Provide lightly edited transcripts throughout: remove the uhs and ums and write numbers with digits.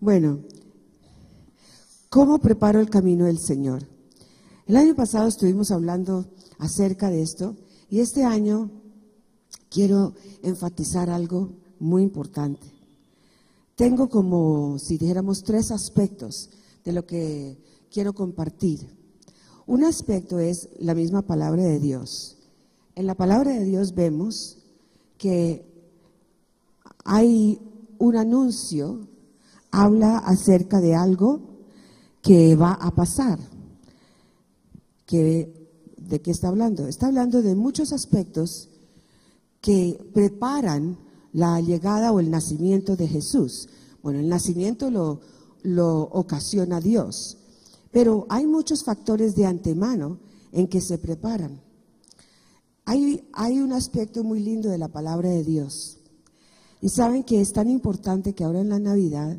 Bueno, ¿cómo preparo el camino del Señor? El año pasado estuvimos hablando acerca de esto y este año quiero enfatizar algo muy importante. Tengo como, si dijéramos, 3 aspectos de lo que quiero compartir. Un aspecto es la misma palabra de Dios. En la palabra de Dios vemos que hay un anuncio, habla acerca de algo que va a pasar. ¿De qué está hablando? Está hablando de muchos aspectos que preparan la llegada o el nacimiento de Jesús. Bueno, el nacimiento lo ocasiona Dios, pero hay muchos factores de antemano en que se preparan. Hay un aspecto muy lindo de la palabra de Dios. Y saben que es tan importante que ahora en la Navidad,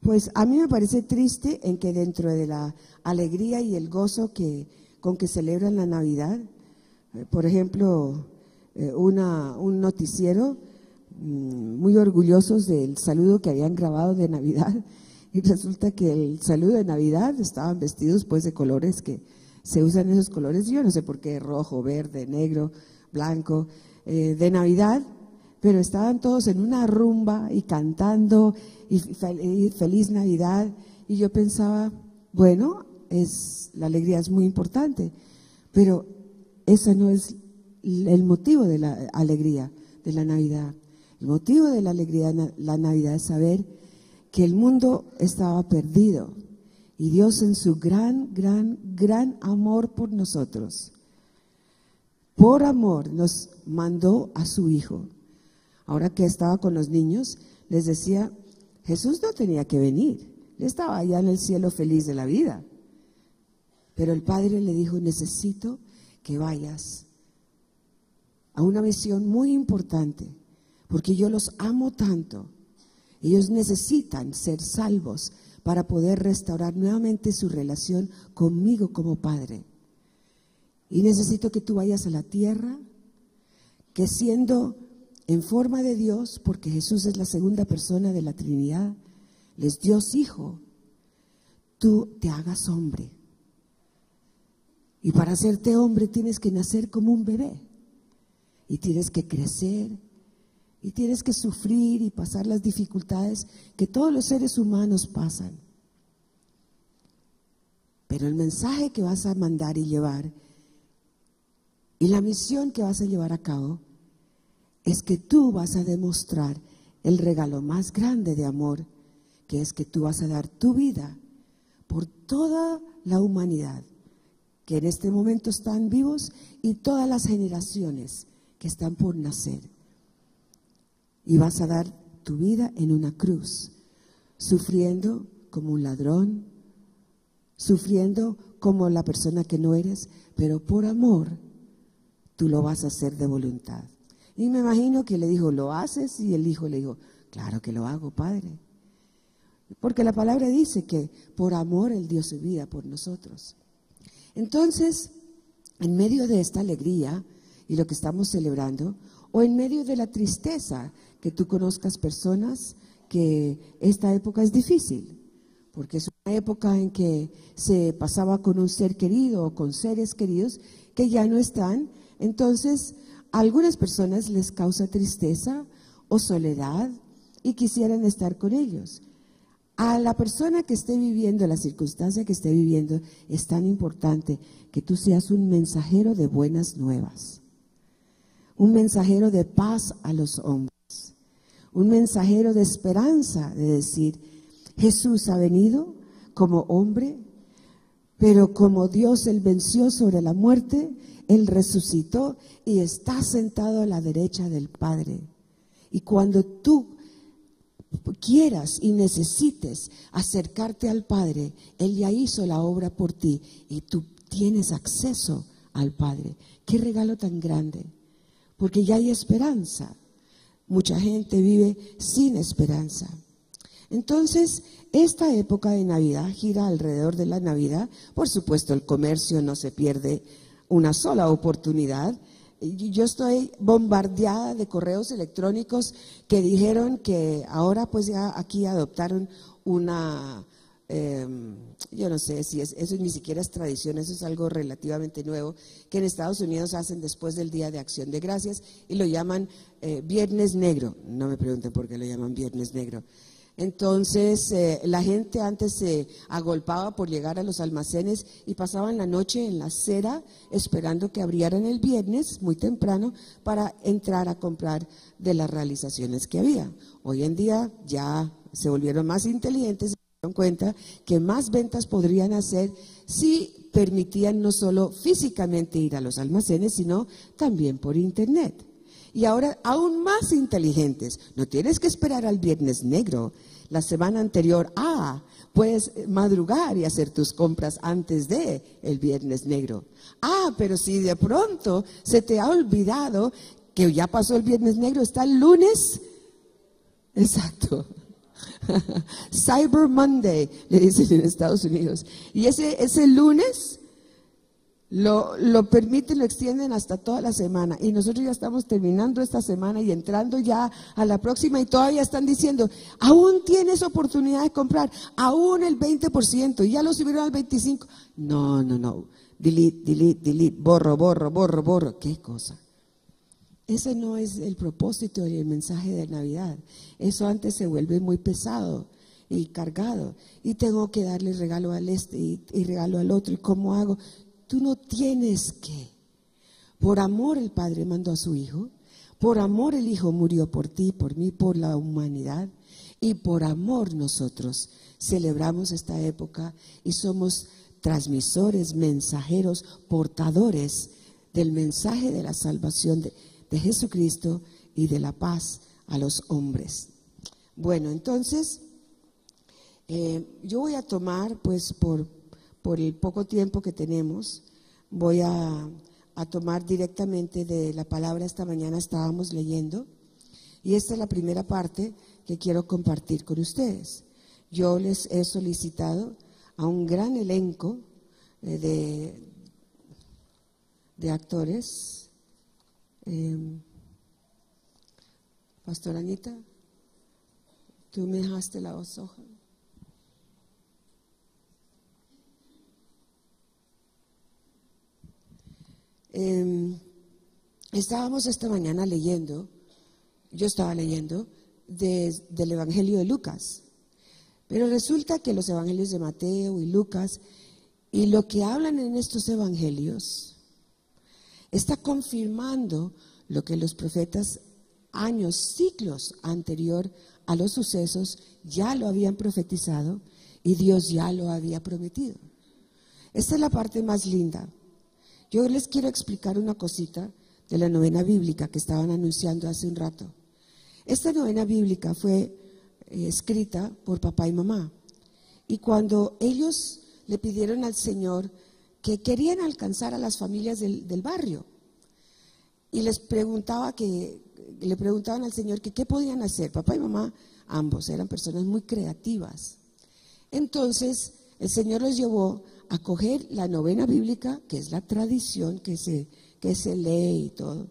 pues a mí me parece triste en que dentro de la alegría y el gozo con que celebran la Navidad, por ejemplo, un noticiero muy orgullosos del saludo que habían grabado de Navidad, y resulta que el saludo de Navidad estaban vestidos pues de colores que se usan, esos colores, yo no sé por qué, rojo, verde, negro, blanco, de Navidad, pero estaban todos en una rumba y cantando y feliz Navidad, y yo pensaba, bueno, la alegría es muy importante, pero ese no es el motivo de la alegría de la Navidad. El motivo de la alegría de la Navidad es saber que el mundo estaba perdido y Dios en su gran amor por nosotros, por amor nos mandó a su Hijo. Ahora que estaba con los niños, les decía, Jesús no tenía que venir, él estaba allá en el cielo feliz de la vida, pero el Padre le dijo, necesito que vayas a una misión muy importante, porque yo los amo tanto. Ellos necesitan ser salvos para poder restaurar nuevamente su relación conmigo como Padre. Y necesito que tú vayas a la tierra, que siendo en forma de Dios, porque Jesús es la segunda persona de la Trinidad, es Dios Hijo, tú te hagas hombre. Y para hacerte hombre tienes que nacer como un bebé. Y tienes que crecer, y tienes que sufrir y pasar las dificultades que todos los seres humanos pasan. Pero el mensaje que vas a mandar y llevar, y la misión que vas a llevar a cabo, es que tú vas a demostrar el regalo más grande de amor, que es que tú vas a dar tu vida por toda la humanidad, que en este momento están vivos, y todas las generaciones que están por nacer. Y vas a dar tu vida en una cruz, sufriendo como un ladrón, sufriendo como la persona que no eres, pero por amor tú lo vas a hacer de voluntad. Y me imagino que le dijo, ¿lo haces? Y el hijo le dijo, claro que lo hago, Padre. Porque la palabra dice que por amor Él dio su vida por nosotros. Entonces, en medio de esta alegría y lo que estamos celebrando, o en medio de la tristeza, que tú conozcas personas que esta época es difícil, porque es una época en que se pasaba con un ser querido o con seres queridos que ya no están. Entonces, a algunas personas les causa tristeza o soledad y quisieran estar con ellos. A la persona que esté viviendo, la circunstancia que esté viviendo, es tan importante que tú seas un mensajero de buenas nuevas, un mensajero de paz a los hombres, un mensajero de esperanza, de decir, Jesús ha venido como hombre, pero como Dios Él venció sobre la muerte, Él resucitó y está sentado a la derecha del Padre. Y cuando tú quieras y necesites acercarte al Padre, Él ya hizo la obra por ti y tú tienes acceso al Padre. ¡Qué regalo tan grande! Porque ya hay esperanza. Mucha gente vive sin esperanza. Entonces, esta época de Navidad gira alrededor de la Navidad. Por supuesto, el comercio no se pierde una sola oportunidad yo estoy bombardeada de correos electrónicos que dijeron que ahora pues ya aquí adoptaron una, yo no sé si eso ni siquiera es tradición, eso es algo relativamente nuevo, que en Estados Unidos hacen después del Día de Acción de Gracias y lo llaman Viernes Negro. No me pregunten por qué lo llaman Viernes Negro. Entonces, la gente antes se agolpaba por llegar a los almacenes y pasaban la noche en la acera esperando que abrieran el viernes muy temprano para entrar a comprar de las realizaciones que había. Hoy en día ya se volvieron más inteligentes y se dieron cuenta que más ventas podrían hacer si permitían no solo físicamente ir a los almacenes, sino también por internet. Y ahora aún más inteligentes, no tienes que esperar al Viernes Negro, la semana anterior, puedes madrugar y hacer tus compras antes de el Viernes Negro. Pero si de pronto se te ha olvidado que ya pasó el Viernes Negro, está el lunes, exacto, Cyber Monday, le dicen en Estados Unidos, y ese lunes lo permiten, lo extienden hasta toda la semana y nosotros ya estamos terminando esta semana y entrando ya a la próxima y todavía están diciendo, aún tienes oportunidad de comprar, aún el 20% y ya lo subieron al 25%. No, delete, borro, qué cosa. Ese no es el propósito y el mensaje de Navidad. Eso antes se vuelve muy pesado y cargado y tengo que darle regalo al este y regalo al otro, ¿y cómo hago? Tú no tienes que. Por amor el Padre mandó a su Hijo, por amor el Hijo murió por ti, por mí, por la humanidad, y por amor nosotros celebramos esta época y somos transmisores, mensajeros, portadores del mensaje de la salvación de Jesucristo y de la paz a los hombres. Bueno, entonces yo voy a tomar pues por el poco tiempo que tenemos, voy a tomar directamente de la palabra. Esta mañana estábamos leyendo y esta es la primera parte que quiero compartir con ustedes. Yo les he solicitado a un gran elenco de actores. Pastor Anita, tú me dejaste la hoja. Estábamos esta mañana leyendo, yo estaba leyendo del Evangelio de Lucas, pero resulta que los Evangelios de Mateo y Lucas y lo que hablan en estos Evangelios está confirmando lo que los profetas años, siglos anterior a los sucesos ya lo habían profetizado y Dios ya lo había prometido. Esta es la parte más linda. Yo les quiero explicar una cosita de la novena bíblica que estaban anunciando hace un rato. Esta novena bíblica fue escrita por papá y mamá. Y cuando ellos le pidieron al Señor que querían alcanzar a las familias del barrio, y le preguntaban al Señor que qué podían hacer. Papá y mamá, ambos, eran personas muy creativas. Entonces, el Señor los llevó a coger la novena bíblica, que es la tradición que se lee y todo,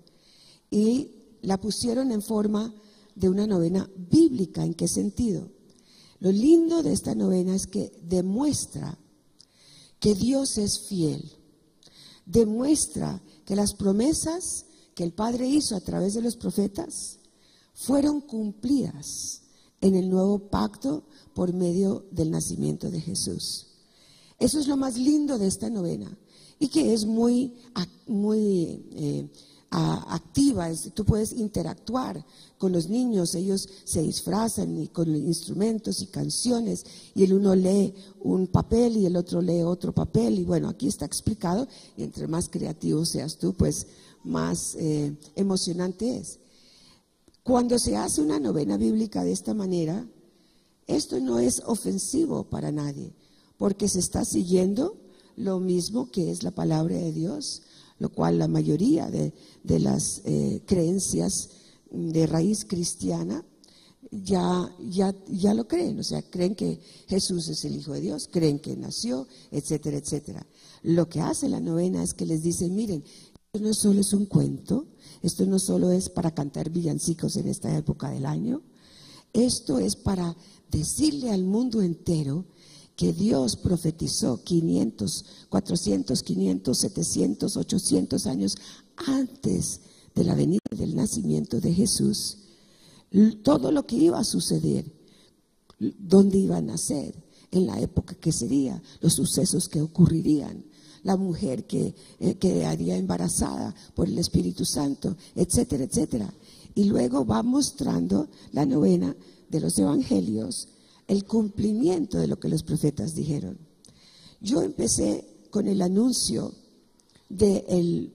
y la pusieron en forma de una novena bíblica. ¿En qué sentido? Lo lindo de esta novena es que demuestra que Dios es fiel, demuestra que las promesas que el Padre hizo a través de los profetas fueron cumplidas en el nuevo pacto por medio del nacimiento de Jesús. Eso es lo más lindo de esta novena y que es muy activa. Tú puedes interactuar con los niños, ellos se disfrazan y con instrumentos y canciones y el uno lee un papel y el otro lee otro papel y bueno, aquí está explicado y entre más creativo seas tú, pues más emocionante es. Cuando se hace una novena bíblica de esta manera, esto no es ofensivo para nadie, porque se está siguiendo lo mismo que es la palabra de Dios, lo cual la mayoría de las creencias de raíz cristiana ya lo creen, o sea, creen que Jesús es el Hijo de Dios, creen que nació, etcétera, etcétera. Lo que hace la novena es que les dice, miren, no solo es un cuento, esto no solo es para cantar villancicos en esta época del año, esto es para decirle al mundo entero que Dios profetizó 500, 400, 500, 700, 800 años antes de la venida del nacimiento de Jesús, todo lo que iba a suceder, dónde iba a nacer, en la época que sería, los sucesos que ocurrirían, la mujer que quedaría embarazada por el Espíritu Santo, etcétera, etcétera. Y luego va mostrando la novena de los evangelios, el cumplimiento de lo que los profetas dijeron. Yo empecé con el anuncio del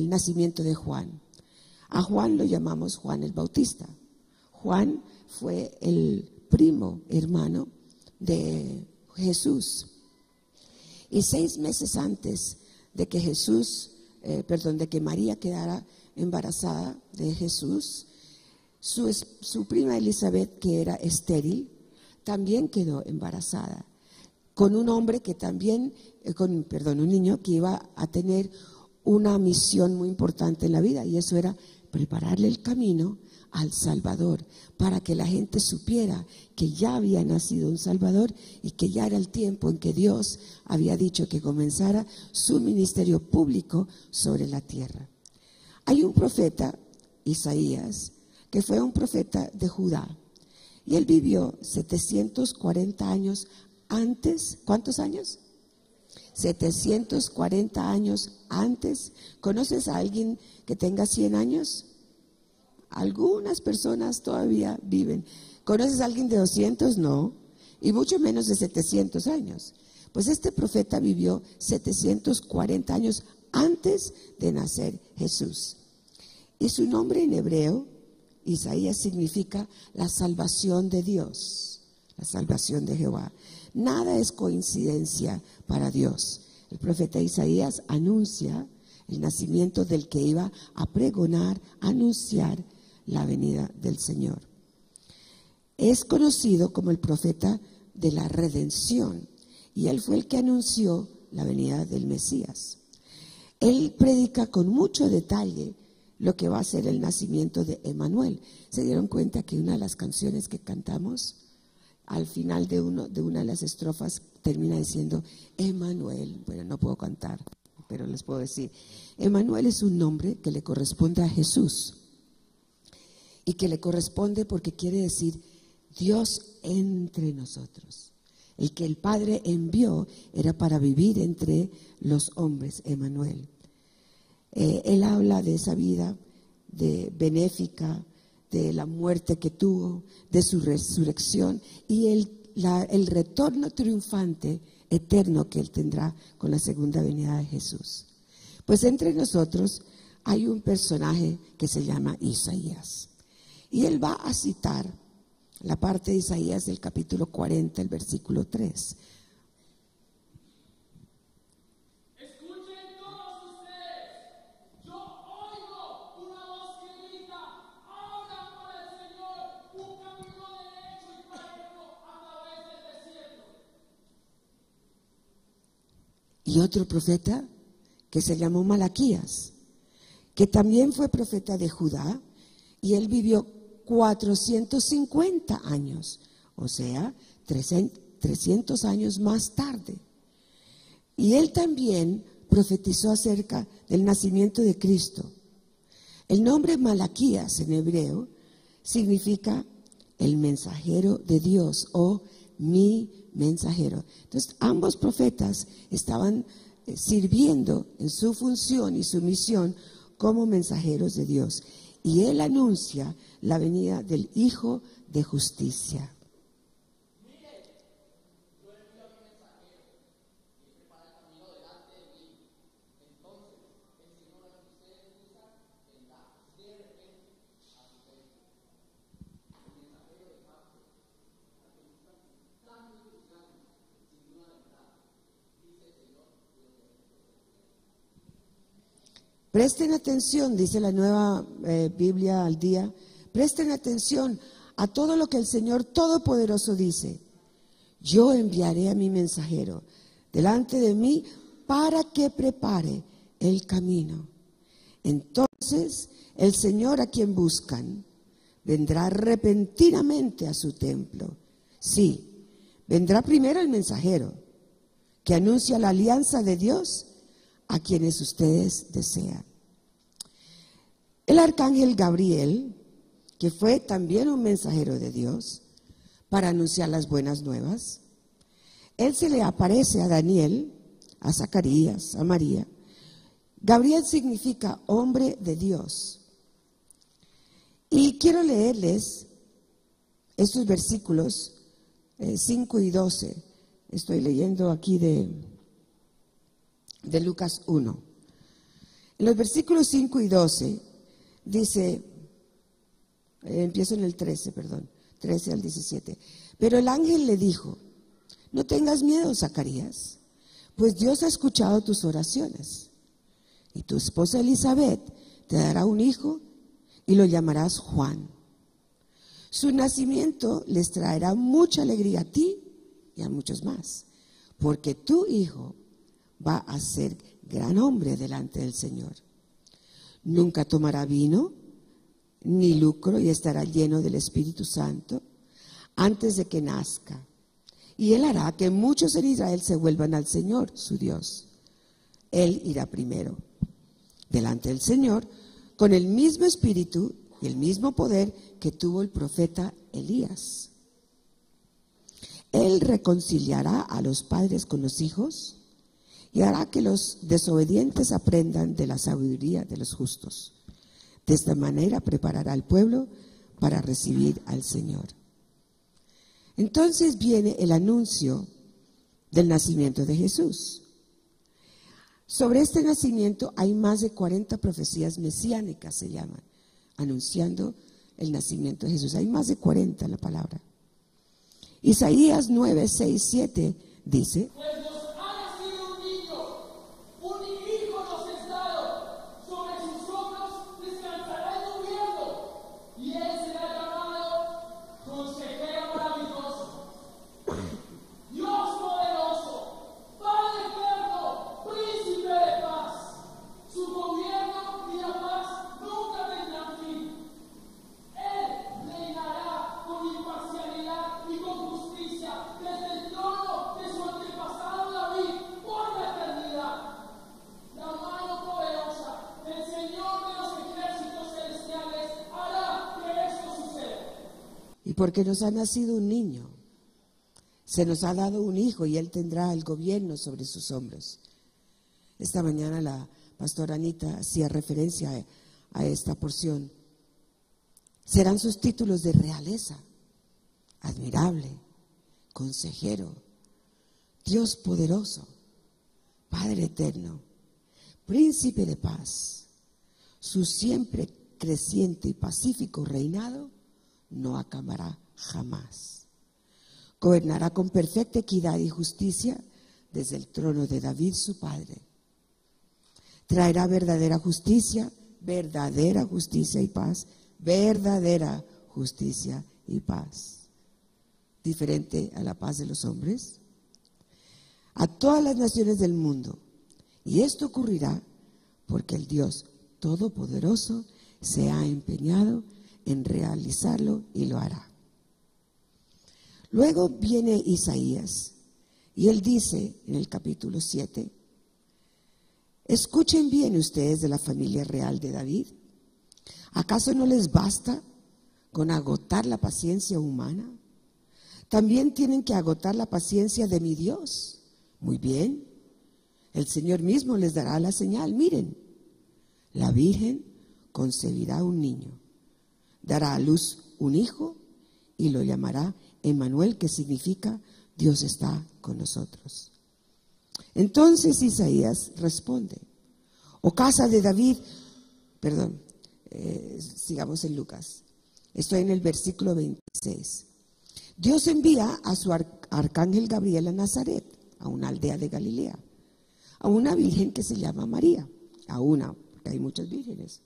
nacimiento de Juan. A Juan lo llamamos Juan el Bautista. Juan fue el primo hermano de Jesús. Y 6 meses antes de que de que María quedara embarazada de Jesús, su prima Elizabeth, que era estéril, también quedó embarazada con un hombre que también, un niño que iba a tener una misión muy importante en la vida, y eso era prepararle el camino al Salvador, para que la gente supiera que ya había nacido un Salvador y que ya era el tiempo en que Dios había dicho que comenzara su ministerio público sobre la tierra. Hay un profeta, Isaías, que fue un profeta de Judá, y él vivió 740 años antes. ¿Cuántos años? 740 años antes. ¿Conoces a alguien que tenga 100 años? Algunas personas todavía viven. ¿Conoces a alguien de 200? No. Y mucho menos de 700 años. Pues este profeta vivió 740 años antes de nacer Jesús. Y su nombre en hebreo, Isaías, significa la salvación de Dios, la salvación de Jehová. Nada es coincidencia para Dios. El profeta Isaías anuncia el nacimiento del que iba a pregonar, anunciar la venida del Señor. Es conocido como el profeta de la redención, y él fue el que anunció la venida del Mesías. Él predica con mucho detalle lo que va a ser el nacimiento de Emanuel. ¿Se dieron cuenta que una de las canciones que cantamos, al final de una de las estrofas, termina diciendo Emanuel? Bueno, no puedo cantar, pero les puedo decir, Emanuel es un nombre que le corresponde a Jesús, y que le corresponde porque quiere decir Dios entre nosotros. El que el Padre envió era para vivir entre los hombres, Emanuel. Él habla de esa vida benéfica, de la muerte que tuvo, de su resurrección y el retorno triunfante eterno que él tendrá con la segunda venida de Jesús. Pues entre nosotros hay un personaje que se llama Isaías, y él va a citar la parte de Isaías del capítulo 40, el versículo 3. Y otro profeta que se llamó Malaquías, que también fue profeta de Judá, y él vivió 450 años, o sea, 300 años más tarde. Y él también profetizó acerca del nacimiento de Cristo. El nombre Malaquías en hebreo significa el mensajero de Dios o mi mensajero. Entonces, ambos profetas estaban sirviendo en su función y su misión como mensajeros de Dios. Y él anuncia la venida del Hijo de Justicia. Presten atención, dice la nueva Biblia al día, presten atención a todo lo que el Señor Todopoderoso dice. Yo enviaré a mi mensajero delante de mí para que prepare el camino. Entonces el Señor a quien buscan vendrá repentinamente a su templo. Sí, vendrá primero el mensajero que anuncia la alianza de Dios a quienes ustedes desean. El arcángel Gabriel, que fue también un mensajero de Dios para anunciar las buenas nuevas, él se le aparece a Daniel, a Zacarías, a María. Gabriel significa hombre de Dios. Y quiero leerles estos versículos 5 y 12. Estoy leyendo aquí de Lucas 1. En los versículos 5 y 12 dice, empiezo en el 13 al 17. Pero el ángel le dijo: no tengas miedo, Zacarías, pues Dios ha escuchado tus oraciones. Y tu esposa Elizabeth te dará un hijo y lo llamarás Juan. Su nacimiento les traerá mucha alegría a ti y a muchos más, porque tu hijo va a ser gran hombre delante del Señor. Nunca tomará vino ni lucro y estará lleno del Espíritu Santo antes de que nazca. Y él hará que muchos en Israel se vuelvan al Señor, su Dios. Él irá primero delante del Señor con el mismo espíritu y el mismo poder que tuvo el profeta Elías. Él reconciliará a los padres con los hijos y hará que los desobedientes aprendan de la sabiduría de los justos. De esta manera preparará al pueblo para recibir al Señor. Entonces viene el anuncio del nacimiento de Jesús. Sobre este nacimiento hay más de 40 profecías mesiánicas, se llaman, anunciando el nacimiento de Jesús. Hay más de 40 en la palabra. Isaías 9, 6, 7 dice: pues nos ha nacido un niño, un hijo nos es dado, sobre sus hombros descansará el gobierno, y él será llamado Consejero Maravilloso, Dios Poderoso, Padre Eterno, Príncipe de Paz. Su gobierno y la paz nunca tendrán fin. Él reinará con imparcialidad y con justicia desde el trono de su antepasado David por la eternidad. La mano poderosa del Señor de los ejércitos celestiales hará que esto suceda. y porque nos ha nacido un niño, se nos ha dado un hijo y él tendrá el gobierno sobre sus hombros. Esta mañana la pastora Anita hacía referencia a esta porción. Serán sus títulos de realeza: admirable, consejero, Dios poderoso, Padre eterno, príncipe de paz. Su siempre creciente y pacífico reinado no acabará jamás. Gobernará con perfecta equidad y justicia desde el trono de David su padre. Traerá verdadera justicia y paz, verdadera justicia y paz. Diferente a la paz de los hombres, a todas las naciones del mundo. Y esto ocurrirá porque el Dios Todopoderoso se ha empeñado en realizarlo y lo hará. Luego viene Isaías y él dice en el capítulo 7: escuchen bien ustedes de la familia real de David. ¿Acaso no les basta con agotar la paciencia humana? También tienen que agotar la paciencia de mi Dios. Muy bien, el Señor mismo les dará la señal. Miren, la Virgen concebirá un niño, dará a luz un hijo y lo llamará Emmanuel, que significa Dios está con nosotros. Entonces Isaías responde: oh casa de David, sigamos en Lucas, estoy en el versículo 26. Dios envía a su arcángel Gabriel a Nazaret, a una aldea de Galilea, a una virgen que se llama María, porque hay muchas vírgenes.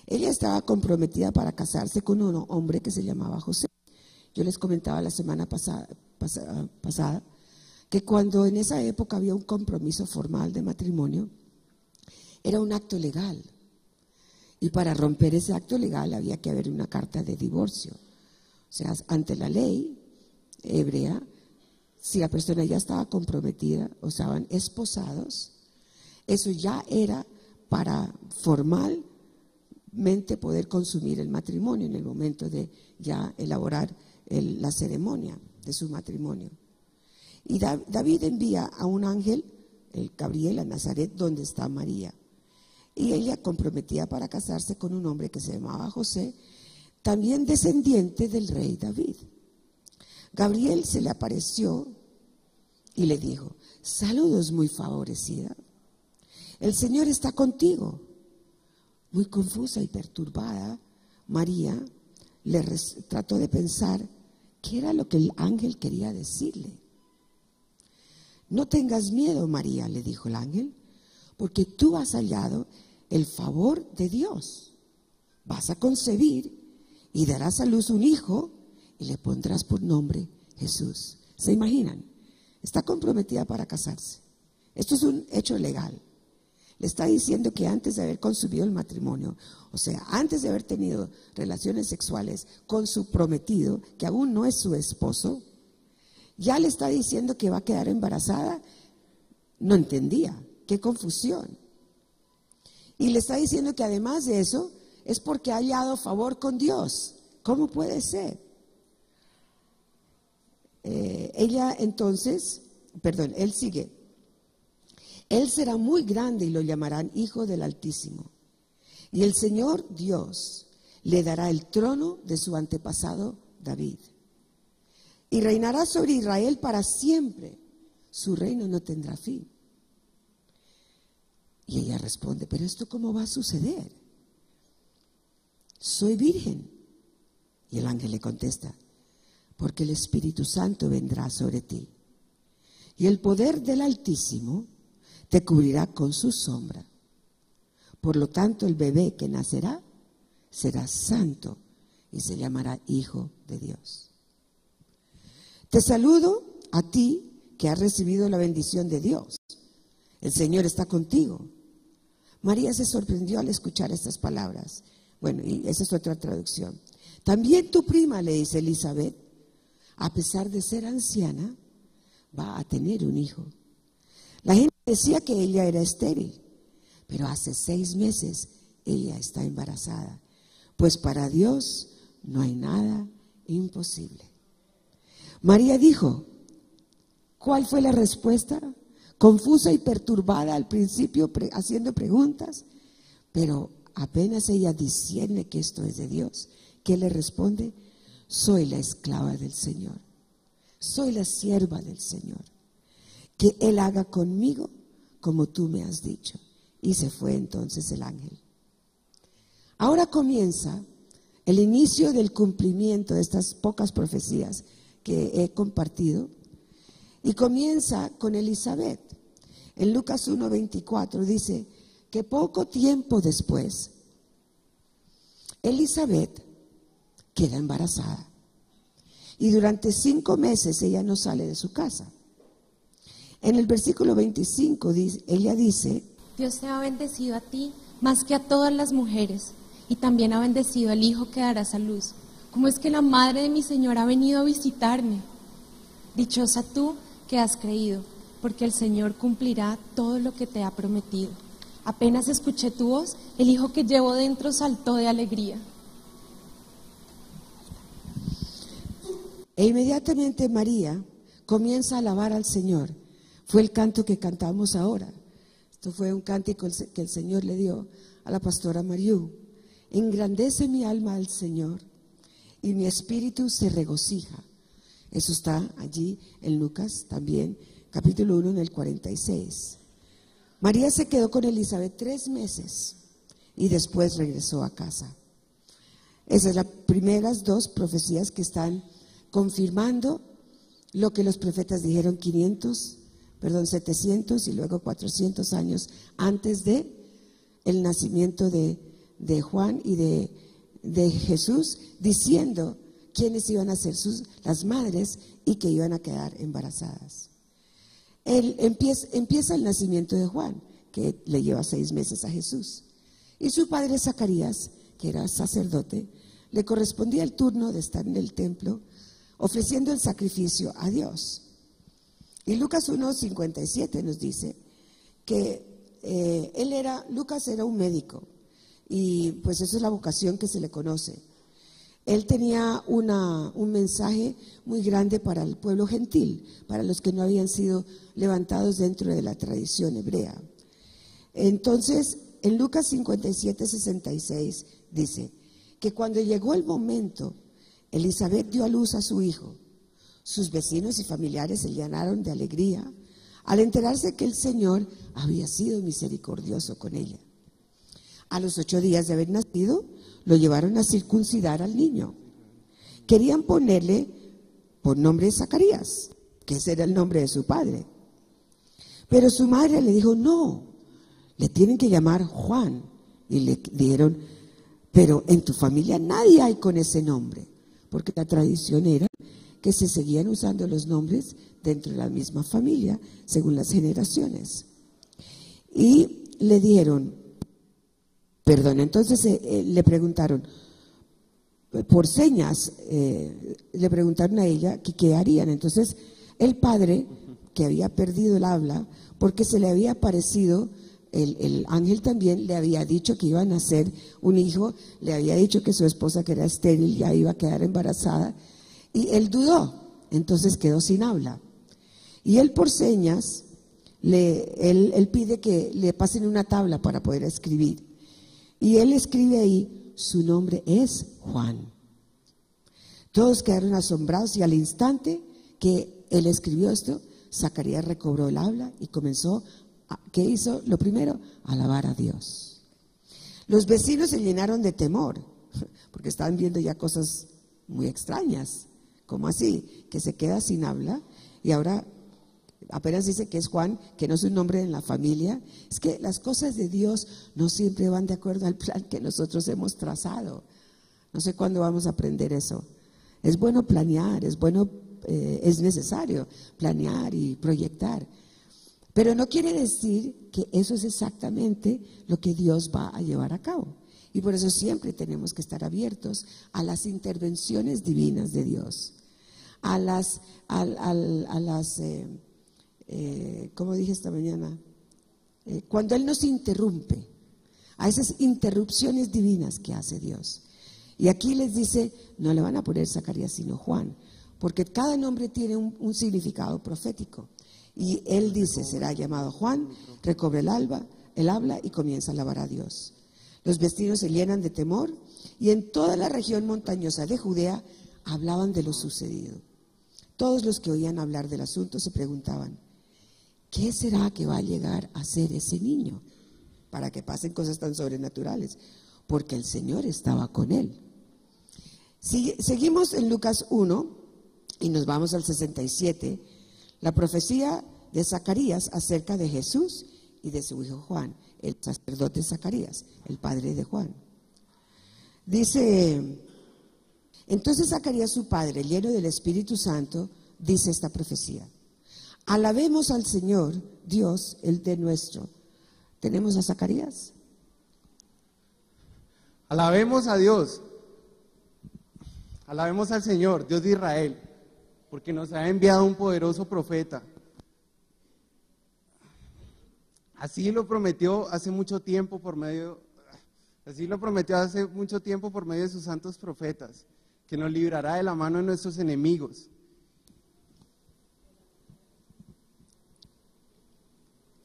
Ella estaba comprometida para casarse con un hombre que se llamaba José. Yo les comentaba la semana pasada que cuando en esa época había un compromiso formal de matrimonio, era un acto legal. Y para romper ese acto legal había que haber una carta de divorcio. O sea, ante la ley hebrea, si la persona ya estaba comprometida o estaban esposados, eso ya era para formalmente poder consumir el matrimonio en el momento de ya elaborar la ceremonia de su matrimonio. Y David envía a un ángel, el Gabriel, a Nazaret, donde está María. Y ella comprometía para casarse con un hombre que se llamaba José, también descendiente del rey David. Gabriel se le apareció y le dijo: saludos, muy favorecida, el Señor está contigo. Muy confusa y perturbada, María trató de pensar qué era lo que el ángel quería decirle. No tengas miedo, María, le dijo el ángel, porque tú has hallado el favor de Dios. Vas a concebir y darás a luz un hijo y le pondrás por nombre Jesús. ¿Se imaginan? Está comprometida para casarse. Esto es un hecho legal. Le está diciendo que antes de haber consumido el matrimonio, o sea, antes de haber tenido relaciones sexuales con su prometido, que aún no es su esposo, ya le está diciendo que va a quedar embarazada. No entendía. Qué confusión. Y le está diciendo que además de eso es porque ha hallado favor con Dios. ¿Cómo puede ser? Él sigue. Él será muy grande y lo llamarán Hijo del Altísimo. Y el Señor Dios le dará el trono de su antepasado David. Y reinará sobre Israel para siempre. Su reino no tendrá fin. Y ella responde: ¿pero esto cómo va a suceder? Soy virgen. Y el ángel le contesta: porque el Espíritu Santo vendrá sobre ti. Y el poder del Altísimo te cubrirá con su sombra. Por lo tanto, el bebé que nacerá será santo y se llamará Hijo de Dios. Te saludo a ti que has recibido la bendición de Dios. El Señor está contigo. María se sorprendió al escuchar estas palabras. Bueno, y esa es otra traducción. También tu prima, le dice Elizabeth, a pesar de ser anciana, va a tener un hijo. La gente decía que ella era estéril, pero hace 6 meses ella está embarazada, pues para Dios no hay nada imposible. María dijo: ¿cuál fue la respuesta? Confusa y perturbada al principio, haciendo preguntas, pero apenas ella discierne que esto es de Dios, ¿qué le responde? Soy la esclava del Señor, soy la sierva del Señor, que Él haga conmigo como tú me has dicho. Y se fue entonces el ángel. Ahora comienza el inicio del cumplimiento de estas pocas profecías que he compartido, y comienza con Elizabeth. En Lucas 1:24 dice que poco tiempo después Elizabeth queda embarazada y durante 5 meses ella no sale de su casa. En el versículo 25 ella dice: Dios te ha bendecido a ti más que a todas las mujeres, y también ha bendecido al hijo que darás a luz. ¿Cómo es que la madre de mi Señor ha venido a visitarme? Dichosa tú que has creído, porque el Señor cumplirá todo lo que te ha prometido. Apenas escuché tu voz, el hijo que llevo dentro saltó de alegría. E inmediatamente María comienza a alabar al Señor. Fue el canto que cantamos ahora. Esto fue un cántico que el Señor le dio a la pastora Mariú. Engrandece mi alma al Señor y mi espíritu se regocija. Eso está allí en Lucas también, capítulo 1, en el 46. María se quedó con Elizabeth 3 meses y después regresó a casa. Esas son las primeras 2 profecías que están confirmando lo que los profetas dijeron 700 y luego 400 años antes de el nacimiento de Juan y de Jesús, diciendo quiénes iban a ser las madres y que iban a quedar embarazadas. Empieza el nacimiento de Juan, que le lleva 6 meses a Jesús. Y su padre Zacarías, que era sacerdote, le correspondía el turno de estar en el templo ofreciendo el sacrificio a Dios. Y Lucas 1:57 nos dice que Lucas era un médico, y pues esa es la vocación que se le conoce. Él tenía un mensaje muy grande para el pueblo gentil, para los que no habían sido levantados dentro de la tradición hebrea. Entonces, en Lucas 57:66 dice que cuando llegó el momento, Elizabeth dio a luz a su hijo. Sus vecinos y familiares se llenaron de alegría al enterarse que el Señor había sido misericordioso con ella. A los 8 días de haber nacido, lo llevaron a circuncidar al niño. Querían ponerle por nombre Zacarías, que ese era el nombre de su padre. Pero su madre le dijo, no, le tienen que llamar Juan. Y le dijeron, pero en tu familia nadie hay con ese nombre, porque la tradición era que se seguían usando los nombres dentro de la misma familia, según las generaciones. Y le dijeron, entonces le preguntaron, por señas, le preguntaron a ella que qué harían. Entonces el padre, que había perdido el habla, porque se le había aparecido, el ángel también le había dicho que iba a nacer un hijo, le había dicho que su esposa, que era estéril, ya iba a quedar embarazada, y él dudó, entonces quedó sin habla. Y él por señas, él pide que le pasen una tabla para poder escribir. Y él escribe ahí, su nombre es Juan. Todos quedaron asombrados y al instante que él escribió esto, Zacarías recobró el habla y comenzó, ¿qué hizo? Lo primero, alabar a Dios. Los vecinos se llenaron de temor, porque estaban viendo ya cosas muy extrañas. ¿Cómo así? Que se queda sin habla y ahora apenas dice que es Juan, que no es un nombre en la familia. Es que las cosas de Dios no siempre van de acuerdo al plan que nosotros hemos trazado. No sé cuándo vamos a aprender eso. Es bueno planear, es necesario planear y proyectar. Pero no quiere decir que eso es exactamente lo que Dios va a llevar a cabo. Y por eso siempre tenemos que estar abiertos a las intervenciones divinas de Dios, como dije esta mañana, cuando Él nos interrumpe, a esas interrupciones divinas que hace Dios. Y aquí les dice, no le van a poner Zacarías sino Juan, porque cada nombre tiene un significado profético. Y él dice, será llamado Juan, recobre el habla y comienza a alabar a Dios. Los vecinos se llenan de temor y en toda la región montañosa de Judea hablaban de lo sucedido. Todos los que oían hablar del asunto se preguntaban, ¿qué será que va a llegar a ser ese niño para que pasen cosas tan sobrenaturales? Porque el Señor estaba con él. Seguimos en Lucas 1 y nos vamos al 67, la profecía de Zacarías acerca de Jesús y de su hijo Juan, el sacerdote Zacarías, el padre de Juan. Dice, entonces Zacarías su padre, lleno del Espíritu Santo, dice esta profecía: alabemos al Señor, Dios, el de nuestro. ¿Tenemos a Zacarías? Alabemos a Dios, alabemos al Señor, Dios de Israel, porque nos ha enviado un poderoso profeta. Así lo prometió hace mucho tiempo por medio de sus santos profetas, que nos librará de la mano de nuestros enemigos.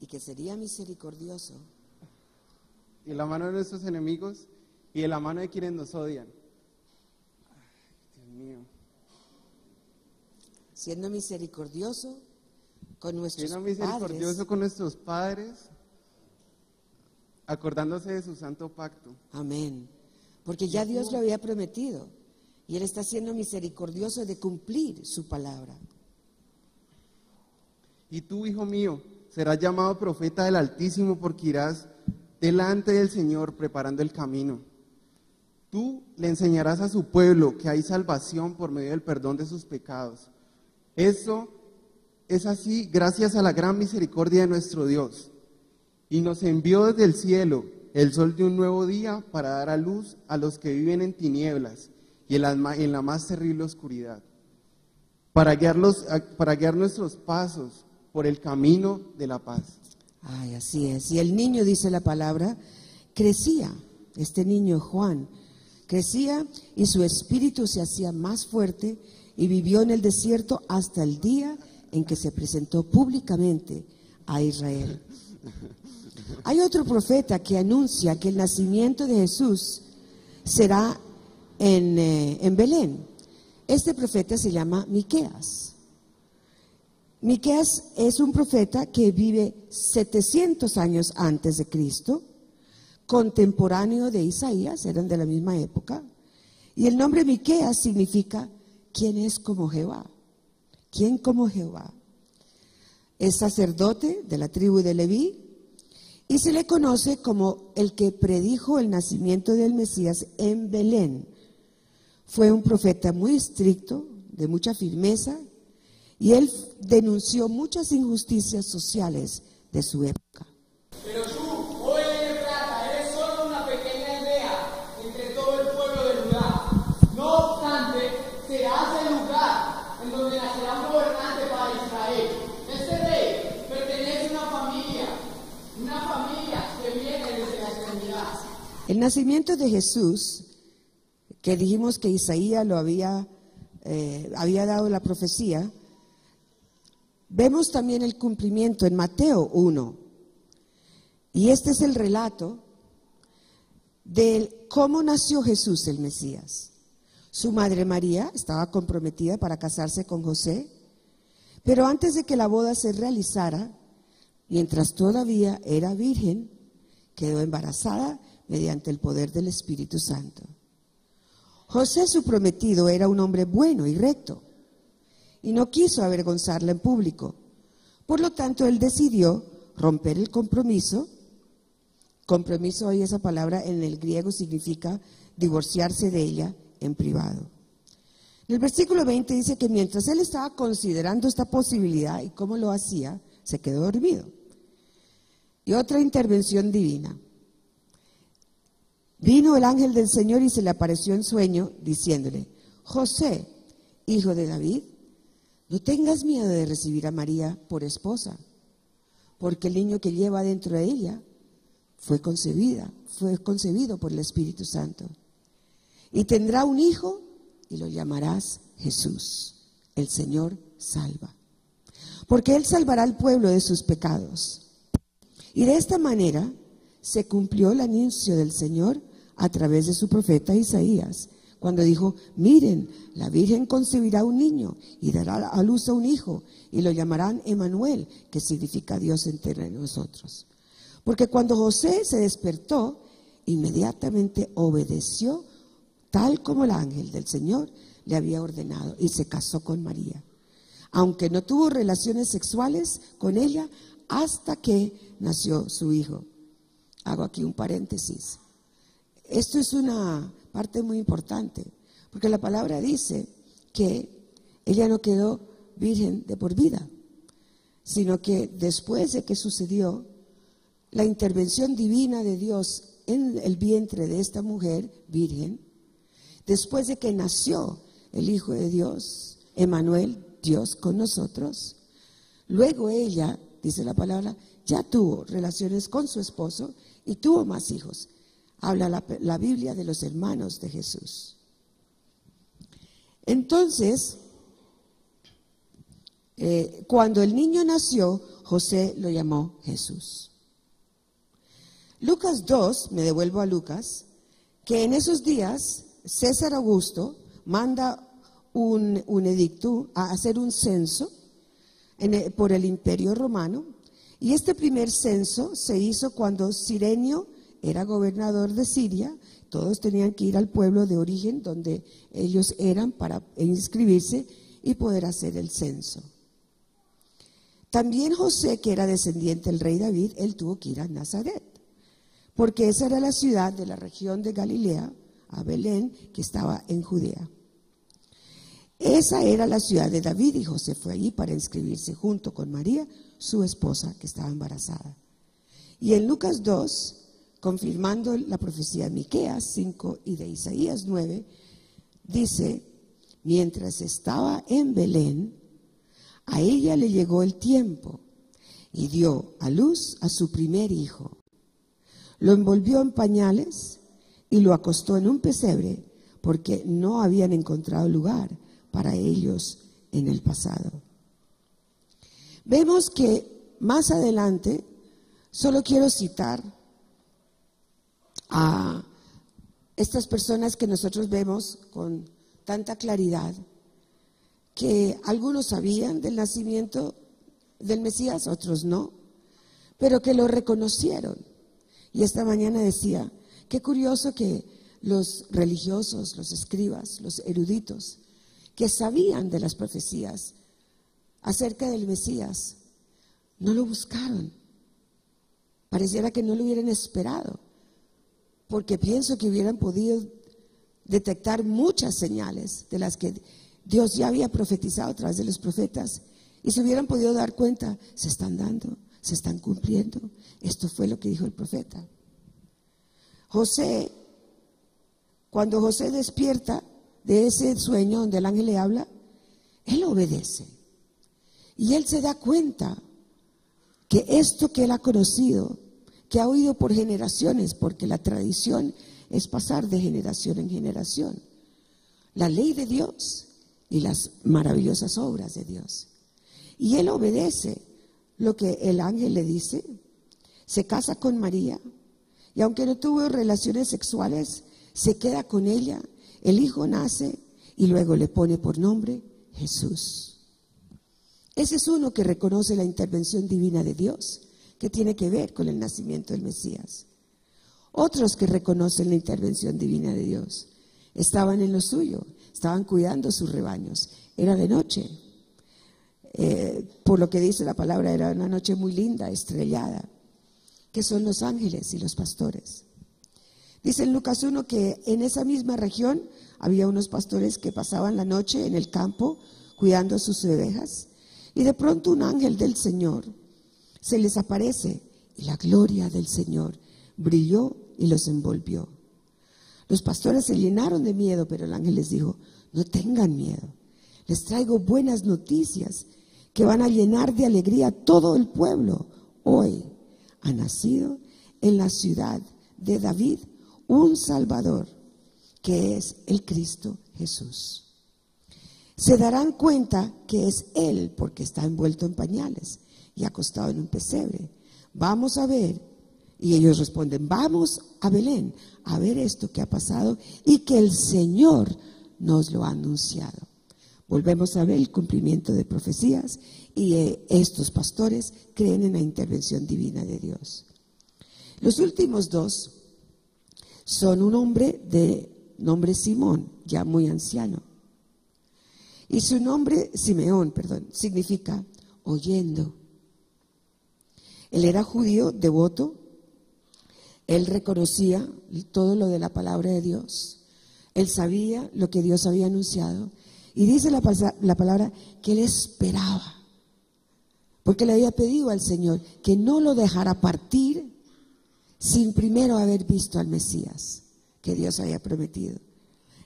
Y que sería misericordioso. Y de la mano de nuestros enemigos y de la mano de quienes nos odian. Ay, Dios mío. Siendo misericordioso con nuestros padres, acordándose de su santo pacto. Amén. Porque ya Dios lo había prometido y Él está siendo misericordioso de cumplir su palabra. Y tú, hijo mío, serás llamado profeta del Altísimo, porque irás delante del Señor preparando el camino. Tú le enseñarás a su pueblo que hay salvación por medio del perdón de sus pecados. Eso es así gracias a la gran misericordia de nuestro Dios. Y nos envió desde el cielo el sol de un nuevo día para dar a luz a los que viven en tinieblas y en la más terrible oscuridad, para guiar nuestros pasos por el camino de la paz. Ay, así es. Y el niño, dice la palabra, crecía, este niño Juan, crecía y su espíritu se hacía más fuerte y vivió en el desierto hasta el día en que se presentó públicamente a Israel. Hay otro profeta que anuncia que el nacimiento de Jesús será en Belén. Este profeta se llama Miqueas. Miqueas es un profeta que vive 700 años antes de Cristo, contemporáneo de Isaías, eran de la misma época, y el nombre Miqueas significa ¿quién es como Jehová? ¿Quién como Jehová? Es sacerdote de la tribu de Leví y se le conoce como el que predijo el nacimiento del Mesías en Belén. Fue un profeta muy estricto, de mucha firmeza, y él denunció muchas injusticias sociales de su época. Pero tú, oh Efrata, eres solo una pequeña aldea entre todo el pueblo de Judá. No obstante, serás el lugar en donde nacerá un gobernante para Israel. Este rey pertenece a una familia que viene desde la eternidad. El nacimiento de Jesús, que dijimos que Isaías lo había dado la profecía, vemos también el cumplimiento en Mateo 1. Y este es el relato de cómo nació Jesús el Mesías. Su madre María estaba comprometida para casarse con José, pero antes de que la boda se realizara, mientras todavía era virgen, quedó embarazada mediante el poder del Espíritu Santo. José, su prometido, era un hombre bueno y recto y no quiso avergonzarla en público. Por lo tanto, él decidió romper el compromiso. Compromiso, hoy esa palabra en el griego significa divorciarse de ella en privado. En el versículo 20 dice que mientras él estaba considerando esta posibilidad y cómo lo hacía, se quedó dormido. Y otra intervención divina. Vino el ángel del Señor y se le apareció en sueño diciéndole: José, hijo de David, no tengas miedo de recibir a María por esposa, porque el niño que lleva dentro de ella fue concebido por el Espíritu Santo. Y tendrá un hijo y lo llamarás Jesús, el Señor salva. Porque Él salvará al pueblo de sus pecados. Y de esta manera se cumplió el anuncio del Señor a través de su profeta Isaías, cuando dijo: miren, la Virgen concebirá un niño y dará a luz a un hijo y lo llamarán Emmanuel, que significa Dios entre nosotros. Porque cuando José se despertó, inmediatamente obedeció tal como el ángel del Señor le había ordenado y se casó con María, aunque no tuvo relaciones sexuales con ella hasta que nació su hijo. Hago aquí un paréntesis. Esto es una parte muy importante, porque la palabra dice que ella no quedó virgen de por vida, sino que después de que sucedió la intervención divina de Dios en el vientre de esta mujer virgen, después de que nació el Hijo de Dios, Emmanuel, Dios con nosotros, luego ella, dice la palabra, ya tuvo relaciones con su esposo y tuvo más hijos. Habla la Biblia de los hermanos de Jesús. Entonces, cuando el niño nació, José lo llamó Jesús. Lucas 2, me devuelvo a Lucas, que en esos días César Augusto manda un edicto a hacer un censo por el Imperio Romano, y este primer censo se hizo cuando Cirenio era gobernador de Siria. Todos tenían que ir al pueblo de origen donde ellos eran para inscribirse y poder hacer el censo. También José, que era descendiente del rey David, él tuvo que ir a Nazaret, porque esa era la ciudad de la región de Galilea, a Belén, que estaba en Judea. Esa era la ciudad de David y José fue allí para inscribirse junto con María, su esposa, que estaba embarazada. Y en Lucas 2 confirmando la profecía de Miqueas 5 y de Isaías 9, dice: mientras estaba en Belén, a ella le llegó el tiempo y dio a luz a su primer hijo. Lo envolvió en pañales y lo acostó en un pesebre, porque no habían encontrado lugar para ellos en el pasado. Vemos que más adelante, solo quiero citar a estas personas que nosotros vemos con tanta claridad, que algunos sabían del nacimiento del Mesías, otros no, pero que lo reconocieron. Y esta mañana decía, qué curioso que los religiosos, los escribas, los eruditos, que sabían de las profecías acerca del Mesías, no lo buscaron. Pareciera que no lo hubieran esperado, porque pienso que hubieran podido detectar muchas señales de las que Dios ya había profetizado a través de los profetas, y se hubieran podido dar cuenta, se están dando, se están cumpliendo. Esto fue lo que dijo el profeta. José, cuando José despierta de ese sueño donde el ángel le habla, él obedece. Y él se da cuenta que esto que él ha conocido, que ha oído por generaciones, porque la tradición es pasar de generación en generación, la ley de Dios y las maravillosas obras de Dios. Y él obedece lo que el ángel le dice, se casa con María, y aunque no tuvo relaciones sexuales, se queda con ella, el hijo nace y luego le pone por nombre Jesús. Ese es uno que reconoce la intervención divina de Dios, que tiene que ver con el nacimiento del Mesías. Otros que reconocen la intervención divina de Dios estaban en lo suyo, estaban cuidando sus rebaños, era de noche. Por lo que dice la palabra, era una noche muy linda, estrellada, que son los ángeles y los pastores. Dice en Lucas 1 que en esa misma región había unos pastores que pasaban la noche en el campo cuidando sus ovejas, y de pronto un ángel del Señor se les aparece y la gloria del Señor brilló y los envolvió. Los pastores se llenaron de miedo, pero el ángel les dijo: no tengan miedo, les traigo buenas noticias que van a llenar de alegría a todo el pueblo. Hoy ha nacido en la ciudad de David un Salvador, que es el Cristo Jesús. Se darán cuenta que es Él, porque está envuelto en pañales y acostado en un pesebre. Vamos a ver. Y ellos responden: vamos a Belén a ver esto que ha pasado y que el Señor nos lo ha anunciado. Volvemos a ver el cumplimiento de profecías, y estos pastores creen en la intervención divina de Dios. Los últimos dos son un hombre de nombre Simón, ya muy anciano. Y su nombre, Simeón, significa oyendo. Él era judío, devoto. Él reconocía todo lo de la palabra de Dios. Él sabía lo que Dios había anunciado. Y dice la palabra que él esperaba, porque le había pedido al Señor que no lo dejara partir sin primero haber visto al Mesías que Dios había prometido.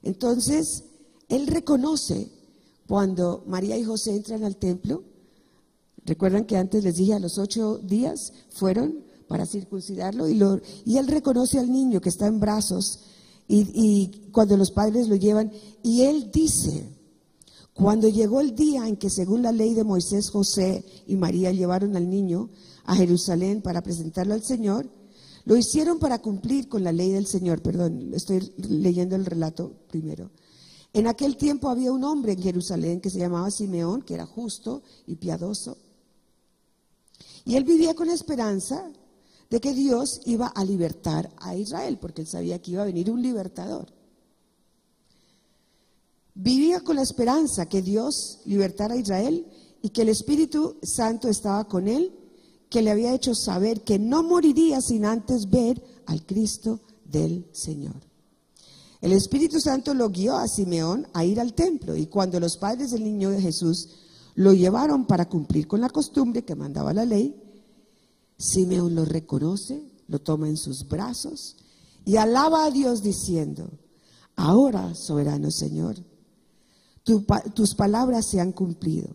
Entonces, él reconoce cuando María y José entran al templo. Recuerdan que antes les dije, a los 8 días fueron para circuncidarlo, y él reconoce al niño que está en brazos, y cuando los padres lo llevan, y él dice: cuando llegó el día en que según la ley de Moisés, José y María llevaron al niño a Jerusalén para presentarlo al Señor, lo hicieron para cumplir con la ley del Señor. Perdón, estoy leyendo el relato primero. En aquel tiempo había un hombre en Jerusalén que se llamaba Simeón, que era justo y piadoso, y él vivía con la esperanza de que Dios iba a libertar a Israel, porque él sabía que iba a venir un libertador. Vivía con la esperanza que Dios libertara a Israel y que el Espíritu Santo estaba con él, que le había hecho saber que no moriría sin antes ver al Cristo del Señor. El Espíritu Santo lo guió a Simeón a ir al templo, y cuando los padres del niño de Jesús lo llevaron para cumplir con la costumbre que mandaba la ley, Simeón lo reconoce lo toma en sus brazos y alaba a Dios diciendo: ahora, soberano Señor, tus palabras se han cumplido.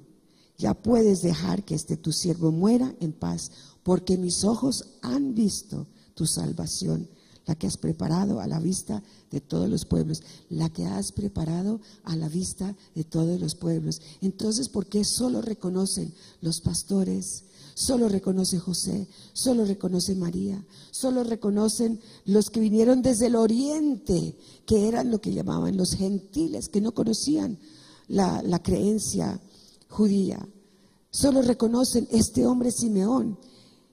Ya puedes dejar que tu siervo muera en paz, porque mis ojos han visto tu salvación, la que has preparado a la vista de todos los pueblos, la que has preparado a la vista de todos los pueblos. Entonces, ¿por qué solo reconocen los pastores? Solo reconoce José, solo reconoce María, solo reconocen los que vinieron desde el oriente, que eran lo que llamaban los gentiles, que no conocían la creencia judía. Solo reconocen este hombre Simeón.